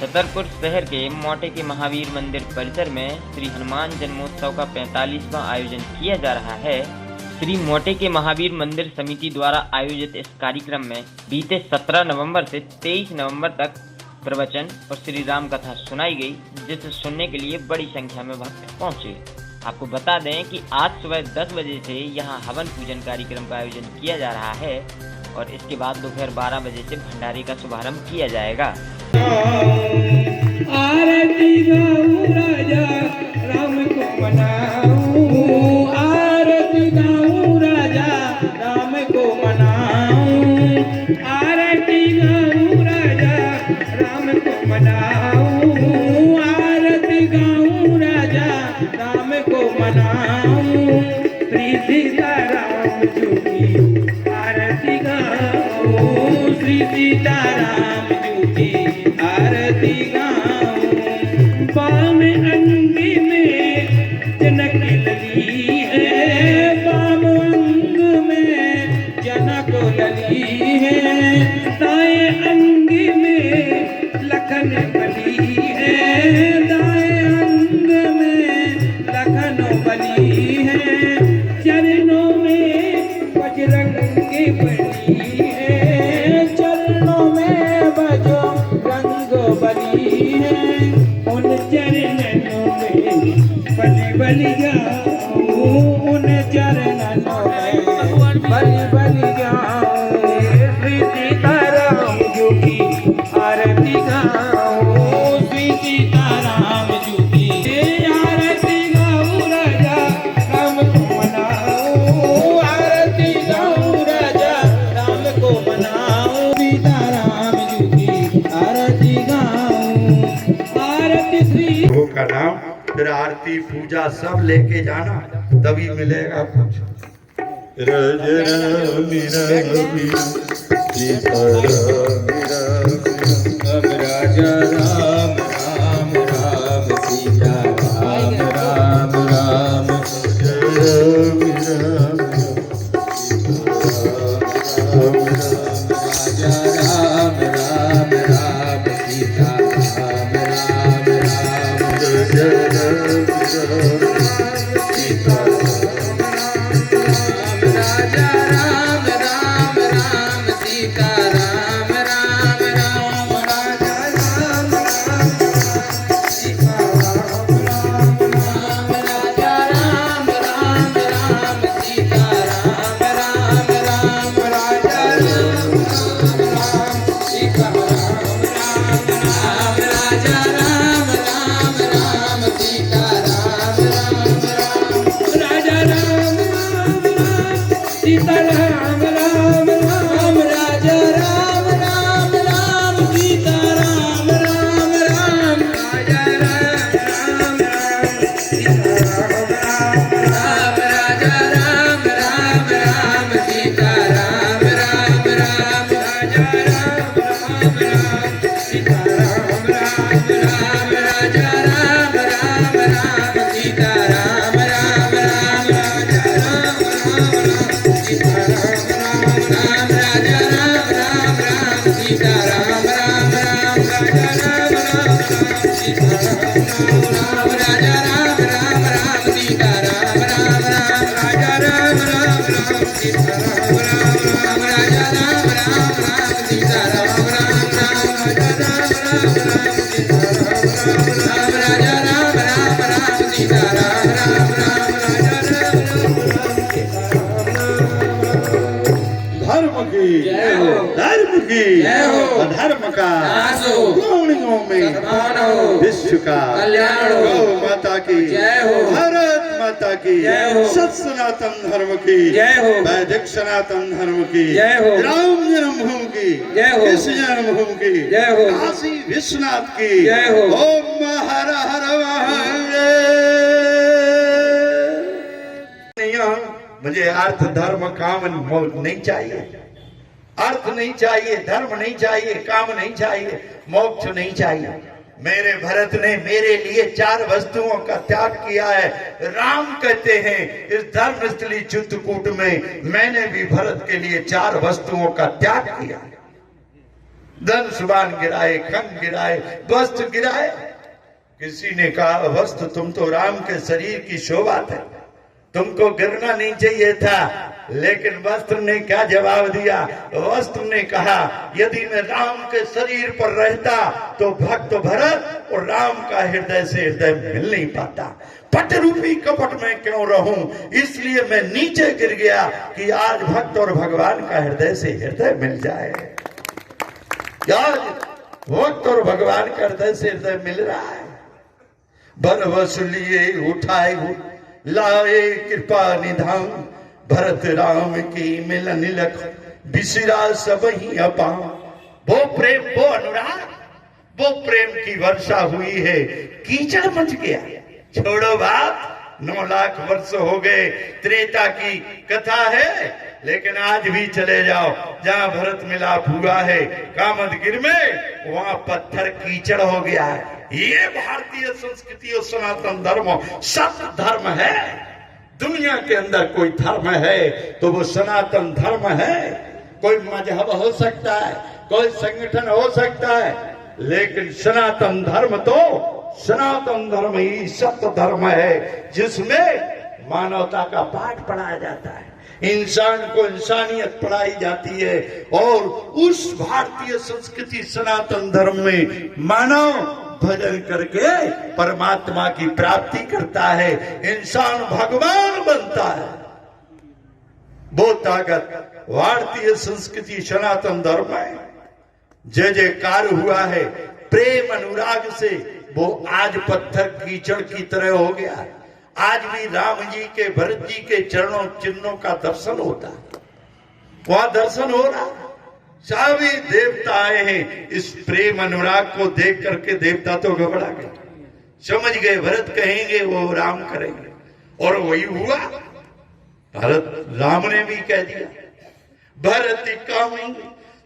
छतरपुर शहर के मोटे के महावीर मंदिर परिसर में श्री हनुमान जन्मोत्सव का 45वां आयोजन किया जा रहा है। श्री मोटे के महावीर मंदिर समिति द्वारा आयोजित इस कार्यक्रम में बीते 17 नवंबर से 23 नवंबर तक प्रवचन और श्री राम कथा सुनाई गई, जिसे सुनने के लिए बड़ी संख्या में भक्त पहुंचे। आपको बता दें कि आज सुबह 10 बजे से यहां हवन पूजन कार्यक्रम का आयोजन किया जा रहा है और इसके बाद दोपहर 12 बजे से भंडारे का शुभारंभ किया जाएगा। आरती गाऊं राजा राम को मनाऊं, आरती गाऊं राजा राम को मनाऊं, आरती गाऊं राजा राम को मनाऊं, आरती गाऊं राजा राम को मनाऊं, श्री सीताराम जी की आरती गाऊं, श्री सीताराम जी की आरती गाऊं, बाम अंगी में जनक लली है, बाम अंग में जनक लली है, दाएं अंगी में लखन बली है, दाएं अंग में लखन बली है, चरणों में बजरंगी बली है, चरणों में बजरंग बली है, उन चरणों में बलि बलि जाऊं, उन चरणों में बलि बलि जाऊं, श्री सीताराम जी की आरती गाऊं, श्री सीताराम जी की आरती गाऊं, राजा राम को मनाऊं, आरती गाऊं राजा राम को मनाऊं, सीताराम जी की आरती गाऊं, आरती श्री का नाम, फिर आरती पूजा सब लेके जाना, तभी मिलेगा कुछ। रज रवि रवि सीता रवि रवि राजा राम राम राम सीता राम राम राम रवि रवि राजा राम राम राम सीता राम राम राम सीता राजा राम राम राम सीता राम राम राम राजा राम राम सीता राम राम राम राजा राम राम राम सीता राम राम राम राजा राम राम सीता राम राम राम राजा राम राम राम सीता राम राम राम राजा राम राम राम सीता राम राम राम राजा राम राम राम सीता राम राम राम राजा राम राम राम सीता राम राम राम राजा राम राम राम सीता राम राम राम राजा राम राम राम सीता राम राम राम राजा राम राम राम सीता राम राम राम राजा राम राम राम सीता राम राम राम राजा राम राम राम सीता राम राम राम राजा राम राम राम सीता राम राम राजा राम राम राम सीता राम राम राम राजा राम राम राम सीता राम राम राम राजा राम राम राम सीता राम राम राम राजा राम राम राम सीता राम राम राम राजा राम राम राम सीता राम राम राम राजा राम धर्म की जय हो, धर्म की जय हो, अधर्म का नाश हो, प्राणियों में विश्व का कल्याण हो, गौ माता की जय हो, भारत माता की जय हो, सत सनातन धर्म की जय हो, वैदिक सनातन धर्म की जय हो, राम जन्मभूमि की जय हो, कृष्ण जन्मभूमि की जय हो, काशी विश्वनाथ की जय हो, ओम हर हर महादेव। मुझे अर्थ धर्म काम नहीं चाहिए, अर्थ नहीं चाहिए, धर्म नहीं चाहिए, काम नहीं चाहिए, मोक्ष नहीं चाहिए। मेरे भरत ने मेरे लिए 4 वस्तुओं का त्याग किया है। राम कहते हैं इस धर्मस्थली चित्रकूट में मैंने भी भरत के लिए 4 वस्तुओं का त्याग किया। धन सुबान गिराए, खंग गिराए, वस्त्र गिराए। किसी ने कहा वस्त्र तुम तो राम के शरीर की शोभा थे, तुमको गिरना नहीं चाहिए था। लेकिन वस्त्र ने क्या जवाब दिया? वस्त्र ने कहा यदि मैं राम के शरीर पर रहता तो भक्त भरत और राम का हृदय से हृदय मिल नहीं पाता। पट रूपी कपट में क्यों रहूं, इसलिए मैं नीचे गिर गया कि आज भक्त और भगवान का हृदय से हृदय मिल जाए। आज भक्त और भगवान का हृदय से हृदय मिल रहा है। बर वसूलिए उठाए लाए कृपा निधान, भरत राम की मिलन लख बिसरा सब ही अपां। वो प्रेम, वो अनुराग, वो प्रेम की वर्षा हुई है, कीचड़ मच गया। छोड़ो बात, 9 लाख वर्ष हो गए, त्रेता की कथा है। लेकिन आज भी चले जाओ, जहां भरत मिलाप हुआ है कामदगिर में, वहां पत्थर कीचड़ हो गया है। ये भारतीय संस्कृति और सनातन धर्म सत्य धर्म है। दुनिया के अंदर कोई धर्म है तो वो सनातन धर्म है। कोई मजहब हो सकता है, कोई संगठन हो सकता है, लेकिन सनातन धर्म तो सनातन धर्म ही सत्य धर्म है, जिसमें मानवता का पाठ पढ़ाया जाता है, इंसान को इंसानियत पढ़ाई जाती है। और उस भारतीय संस्कृति सनातन धर्म में मानव भजन करके परमात्मा की प्राप्ति करता है, इंसान भगवान बनता है। वो ताकत भारतीय संस्कृति सनातन धर्म में जय जयकार हुआ है प्रेम अनुराग से, वो आज पत्थर कीचड़ की तरह हो गया। आज भी राम जी के, भरत जी के चरणों चिन्हों का दर्शन होता है, वहां दर्शन हो रहा। सभी देवता आए हैं, इस प्रेम अनुराग को देख करके देवता तो घबरा गए, समझ गए भरत कहेंगे वो राम करेंगे, और वही हुआ। भरत राम ने भी कह दिया भरत कामी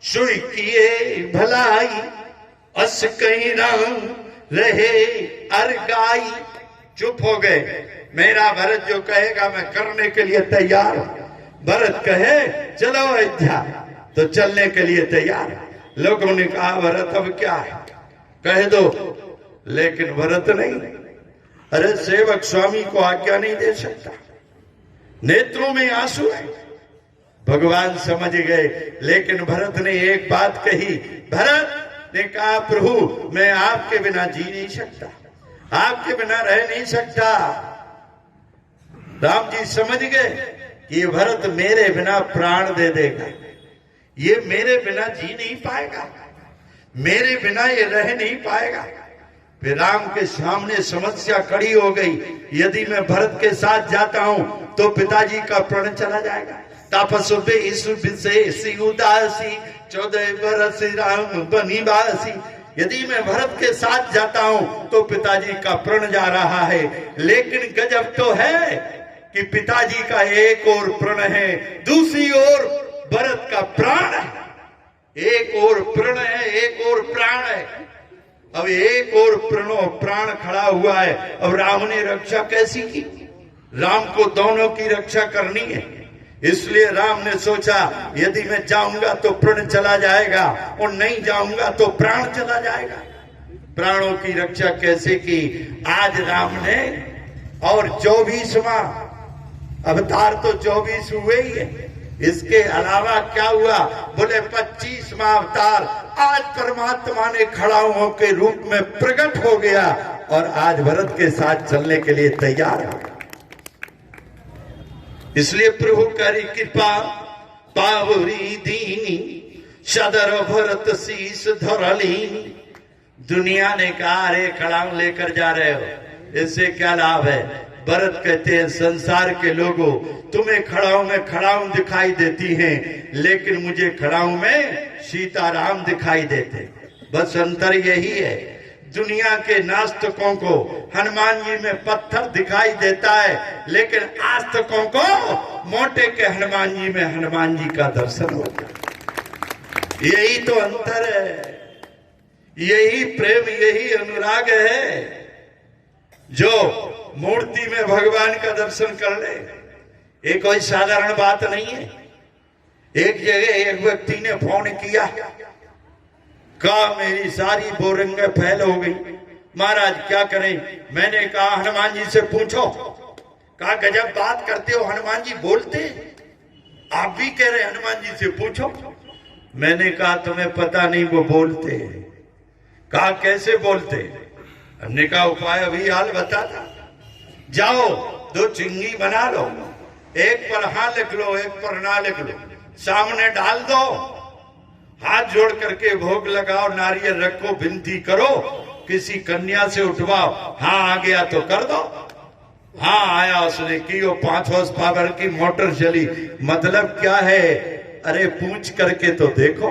सुई किए भलाई, अस कहीं राम रहे अरगाई। चुप हो गए। मेरा भरत जो कहेगा मैं करने के लिए तैयार हूं। भरत कहे चलो अयोध्या, तो चलने के लिए तैयार। लोगों ने कहा भरत अब क्या है, कह दो, लेकिन भरत नहीं। अरे सेवक स्वामी को आज्ञा नहीं दे सकता, नेत्रों में आंसू है। भगवान समझ गए, लेकिन भरत ने एक बात कही। भरत ने कहा प्रभु मैं आपके बिना जी नहीं सकता, आपके बिना रह नहीं सकता। राम जी समझ गए कि ये भरत मेरे बिना प्राण दे देगा, ये मेरे बिना जी नहीं पाएगा, मेरे बिना ये रह नहीं पाएगा। फिर राम के सामने समस्या खड़ी हो गई, यदि मैं भरत के साथ जाता हूं तो पिताजी का प्राण चला जाएगा। तापसुबे इस विशेष उदासी 14 बरस राम बनिवासी। यदि मैं भरत के साथ जाता हूं तो पिताजी का प्राण जा रहा है। लेकिन गजब तो है कि पिताजी का एक और प्राण है, दूसरी ओर भरत का प्राण है। एक और प्राण है, एक और प्राण है। अब एक और प्राण खड़ा हुआ है। अब राम ने रक्षा कैसी की? राम को दोनों की रक्षा करनी है, इसलिए राम ने सोचा यदि मैं जाऊंगा तो प्राण चला जाएगा और नहीं जाऊंगा तो प्राण चला जाएगा। प्राणों की रक्षा कैसे की? आज राम ने, और 24वां अवतार तो 24 हुए ही है, इसके अलावा क्या हुआ? बोले 25वां अवतार आज परमात्मा ने खड़ाओं के रूप में प्रकट हो गया और आज भरत के साथ चलने के लिए तैयार है। इसलिए प्रभु करी कृपा पावरी दीनी, सदर भरत शीस धरलीनी। दुनिया ने कहा अरे खड़ाऊ लेकर जा रहे हो, इससे क्या लाभ है? भरत कहते हैं संसार के लोगों तुम्हें खड़ाऊ में खड़ाऊ दिखाई देती हैं, लेकिन मुझे खड़ाऊ में सीताराम दिखाई देते। बस अंतर यही है, दुनिया के नास्तिकों को हनुमान जी में पत्थर दिखाई देता है, लेकिन आस्तिकों को मोटे के हनुमान जी में हनुमान जी का दर्शन होता है। यही तो अंतर है, यही प्रेम, यही अनुराग है। जो मूर्ति में भगवान का दर्शन कर ले, ये कोई साधारण बात नहीं है। एक जगह एक व्यक्ति ने फोन किया, कहा मेरी सारी बोरिंगें फैल हो गई, महाराज क्या करें। मैंने कहा हनुमान जी से पूछो। कहा गजब बात करते हो, हनुमान जी बोलते, आप भी कह रहे हनुमान जी से पूछो। मैंने कहा तुम्हें पता नहीं वो बोलते। कहा कैसे बोलते। हमने कहा उपाय अभी हाल बताता। जाओ 2 चिंगी बना लो, एक पर हाँ लिख लो, एक पर ना लिख लो, सामने डाल दो, हाथ जोड़ करके भोग लगाओ, नारियल रखो, विनती करो, किसी कन्या से उठवाओ, हाँ आ गया तो कर दो। हाँ आया, उसने की, वो 5 हॉर्स पावर की मोटर चली। मतलब क्या है, अरे पूछ करके तो देखो।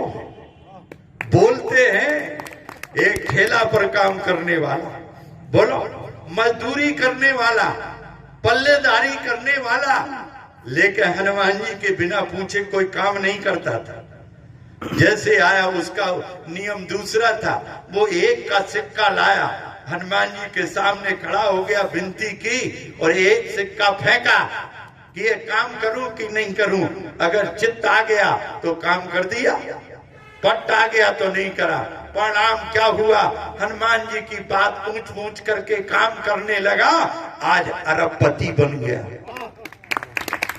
बोलते हैं एक ठेला पर काम करने वाला, बोलो मजदूरी करने वाला, पल्लेदारी करने वाला, लेकिन हनुमान जी के बिना पूछे कोई काम नहीं करता था। जैसे आया उसका नियम दूसरा था, वो 1 का सिक्का लाया, हनुमान जी के सामने खड़ा हो गया, विनती की और 1 सिक्का फेंका कि ये काम करूं कि नहीं करूं। अगर चित्त आ गया तो काम कर दिया, पट आ गया तो नहीं करा। परिणाम क्या हुआ, हनुमान जी की बात पूछ पूछ करके काम करने लगा, आज अरबपति बन गया।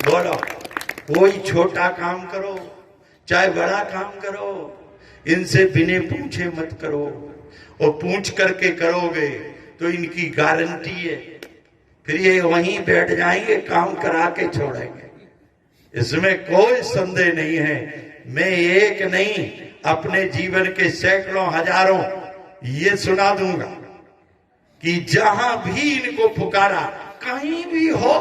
बोलो कोई छोटा काम करो चाहे बड़ा काम करो, इनसे बिना पूछे मत करो, और पूछ करके करोगे तो इनकी गारंटी है, फिर ये वहीं बैठ जाएंगे, काम करा के छोड़ेंगे, इसमें कोई संदेह नहीं है। मैं एक नहीं, अपने जीवन के सैकड़ों हजारों ये सुना दूंगा कि जहां भी इनको पुकारा, कहीं भी हो,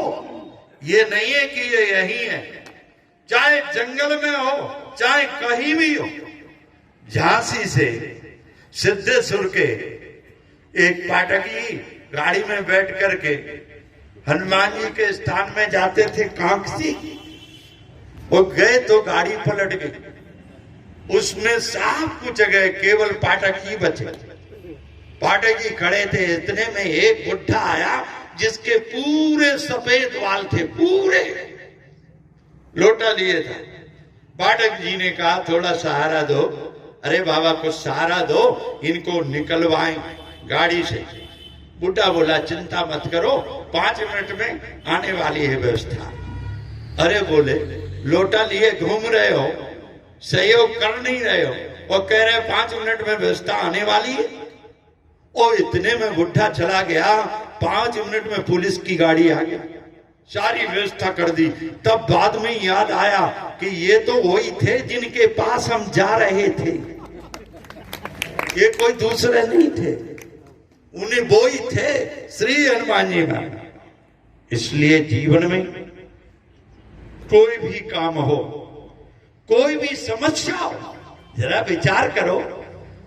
ये नहीं है कि ये यही है, चाहे जंगल में हो चाहे कहीं भी हो। झांसी से सिद्धेश्वर के एक पाठकी गाड़ी में बैठ करके हनुमान जी के स्थान में जाते थे कांकसी, वो गए तो गाड़ी पलट गई, उसमें सब कुछ गए, केवल पाठक ही बचे। पाठक जी खड़े थे, इतने में एक बुढ़ा आया जिसके पूरे सफेद बाल थे, पूरे लोटा लिए था। पाठक जी ने कहा थोड़ा सहारा दो। अरे बाबा कुछ सहारा दो, इनको निकलवाएं गाड़ी से। बुढ़ा बोला चिंता मत करो, 5 मिनट में आने वाली है व्यवस्था। अरे बोले लोटा लिए घूम रहे हो, सहयोग कर नहीं रहे हो, और कह रहे 5 मिनट में व्यवस्था आने वाली है। और इतने में बुढ़ा चला गया, 5 मिनट में पुलिस की गाड़ी आ गई, सारी व्यवस्था कर दी। तब बाद में याद आया कि ये तो वही थे जिनके पास हम जा रहे थे, ये कोई दूसरे नहीं थे, उन्हें वो ही थे, श्री हनुमान जी महाराज। इसलिए जीवन में कोई भी काम हो, कोई भी समस्या हो, जरा विचार करो,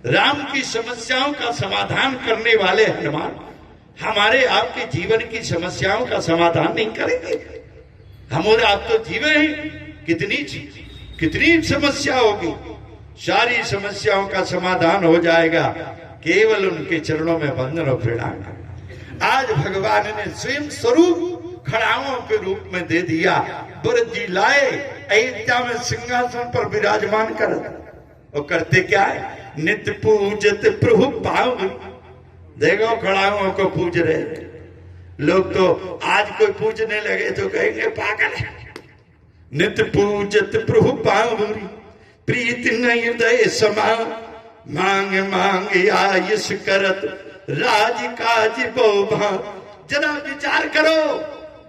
राम की समस्याओं का समाधान करने वाले हनुमान हमारे आपके जीवन की समस्याओं का समाधान नहीं करेंगे। हम और आप तो जीवे हैं, कितनी समस्या होगी, सारी समस्याओं का समाधान हो जाएगा केवल उनके चरणों में वंदन और प्रणाम। आज भगवान ने स्वयं स्वरूप खड़ाओं के रूप में दे दिया। भरत जी लाए, अयोध्या में सिंहासन पर विराजमान कर, और करते क्या है, नित्य पूजत प्रभु पाव। देखो खड़ाओं को पूज रहे लोग, तो आज कोई पूजने लगे तो कहेंगे पागल है। नित्य पूजत प्रभु पावरी, प्रीति नहीं हृदय समा, मांग मांग आयुष करत, राज काज बोभा। जरा विचार करो,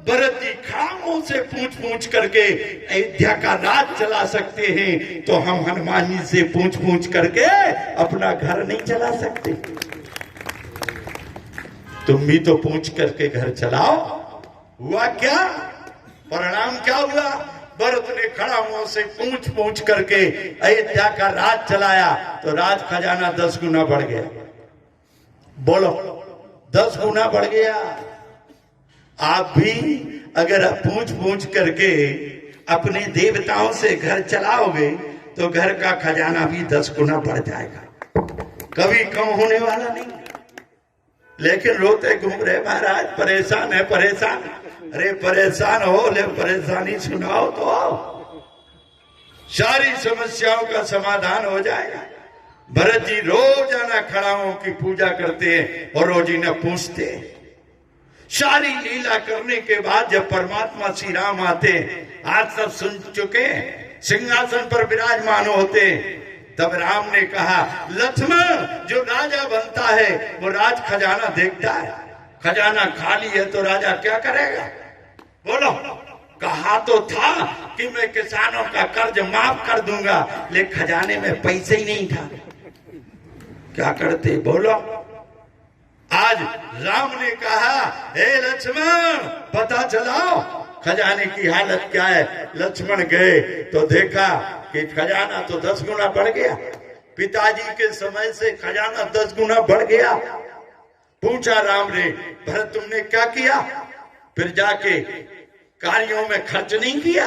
भरत जी खड़ाओं से पूछ पूछ करके अयोध्या का राज चला सकते हैं, तो हम हनुमान जी से पूछ पूछ करके अपना घर नहीं चला सकते। तुम भी तो पूछ करके घर चलाओ। हुआ क्या, परिणाम क्या हुआ, भरत ने खड़ाओं से पूछ पूछ करके अयोध्या का राज चलाया, तो राज खजाना 10 गुना बढ़ गया। बोलो 10 गुना बढ़ गया। आप भी अगर पूछ पूछ करके अपने देवताओं से घर चलाओगे तो घर का खजाना भी 10 गुना बढ़ जाएगा, कभी कम होने वाला नहीं। लेकिन रोते घूम रहे महाराज, परेशान है परेशान। अरे परेशान हो, ले परेशानी सुनाओ तो आओ, सारी समस्याओं का समाधान हो जाएगा। भरत जी रोजाना खड़ाओं की पूजा करते हैं और रोजीना पूछते हैं। सारी लीला करने के बाद जब परमात्मा श्री राम आते, आज सब सुन चुके हैं, सिंहासन पर विराजमान होते, तब राम ने कहा, लक्ष्मण जो राजा बनता है वो राज खजाना देखता है, खजाना खाली है तो राजा क्या करेगा? बोलो। कहा तो था कि मैं किसानों का कर्ज माफ कर दूंगा, लेकिन खजाने में पैसे ही नहीं था। क्या करते? बोलो। आज राम ने कहा, हे लक्ष्मण पता चलाओ खजाने की हालत क्या है। लक्ष्मण गए तो देखा कि खजाना तो 10 गुना बढ़ गया। पिताजी के समय से खजाना 10 गुना बढ़ गया। पूछा राम ने, भरत तुमने क्या किया? फिर जाके कार्यों में खर्च नहीं किया,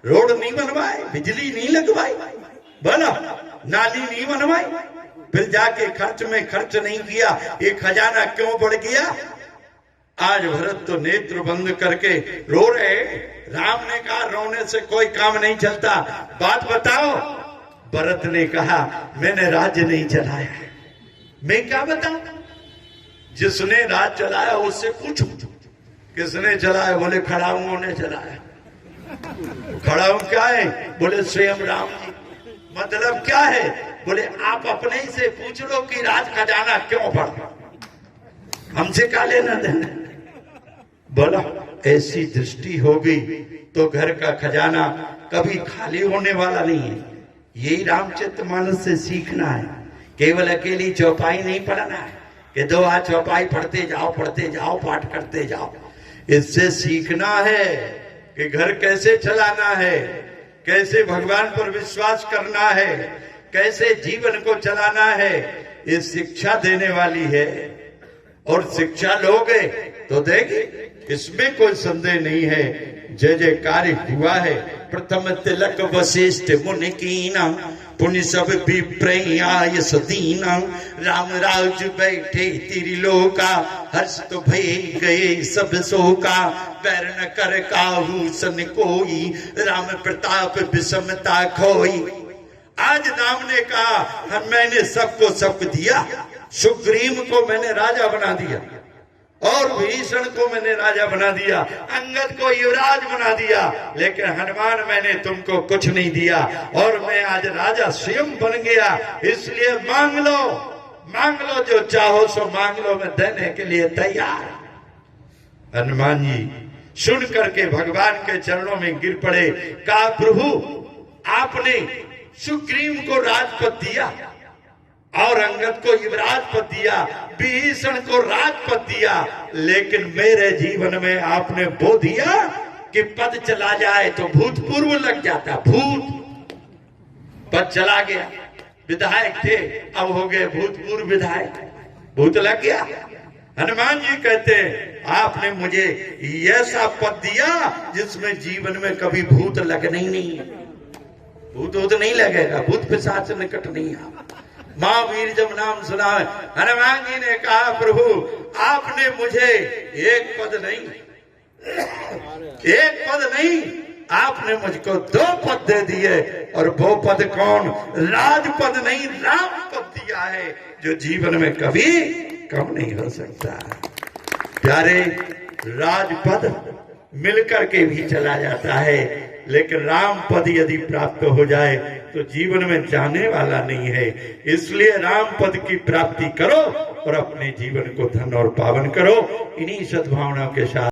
रोड नहीं बनवाए, बिजली नहीं लगवाई, बोला, नाली नहीं बनवाई, फिर जाके खर्च में खर्च नहीं किया, ये खजाना क्यों बढ़ गया? आज भरत तो नेत्र बंद करके रो रहे। राम ने कहा, रोने से कोई काम नहीं चलता, बात बताओ। भरत ने कहा, मैंने राज्य नहीं चलाया। मैं क्या बताऊं? जिसने राज चलाया उससे पूछो किसने चलाया? बोले खड़ाऊं ने चलाया। खड़ाऊं क्या है? बोले स्वयं राम जी। मतलब क्या है? बोले आप अपने ही से पूछ लो कि राज खजाना क्यों बढ़ा, हमसे क्या लेना देना। बोला ऐसी दृष्टि होगी तो घर का खजाना कभी खाली होने वाला नहीं है। यही रामचरितमानस से सीखना है। केवल अकेली चौपाई नहीं पढ़ना है कि 2 हाथ चौपाई पढ़ते जाओ, पाठ करते जाओ। इससे सीखना है कि घर कैसे चलाना है, कैसे भगवान पर विश्वास करना है, कैसे जीवन को चलाना है। ये शिक्षा देने वाली है और शिक्षा लोगे तो देगी, इसमें कोई संदेह नहीं है। जय जयकार हुआ है। प्रथम तिलक वशिष्ठ मुनि कीना, पुण्य सब विप्रयाय सदीना। राम राज बैठे त्रिलोका, हर्ष तो भय गए सब शोका। पैर न कर काहू सन कोई, राम प्रताप विषमता खोई। आज राम ने कहा, मैंने सबको सब दिया। सुग्रीव को मैंने राजा बना दिया और भीषण को मैंने राजा बना दिया, अंगद को युवराज बना दिया, लेकिन हनुमान मैंने तुमको कुछ नहीं दिया और मैं आज राजा स्वयं बन गया। इसलिए मांग लो जो चाहो सो मांग लो, मैं देने के लिए तैयार। हनुमान जी सुन करके भगवान के चरणों में गिर पड़े। कहा, प्रभु आपने सुग्रीव को राजपद दिया और अंगद को युवराज पद दिया, विभीषण को राजपद दिया, लेकिन मेरे जीवन में आपने वो दिया कि पद चला जाए तो भूतपूर्व लग जाता। भूत पद चला गया, विधायक थे अब हो गए भूतपूर्व विधायक, भूत लग गया। हनुमान जी कहते आपने मुझे ऐसा पद दिया जिसमें जीवन में कभी भूत लगना ही नहीं है। भूत नहीं लगेगा, भूत पिशाच निकट नहीं आ। महावीर जब नाम सुना, हनुमान जी ने कहा, प्रभु आपने मुझे एक पद नहीं आपने मुझको 2 पद दे दिए, और वो पद कौन? राजपद नहीं, राम पद दिया है, जो जीवन में कभी कम नहीं हो सकता। प्यारे, राजपद मिलकर के भी चला जाता है, लेकिन राम पद यदि प्राप्त हो जाए तो जीवन में जाने वाला नहीं है। इसलिए राम पद की प्राप्ति करो और अपने जीवन को धन और पावन करो। इन्हीं सद्भावना के साथ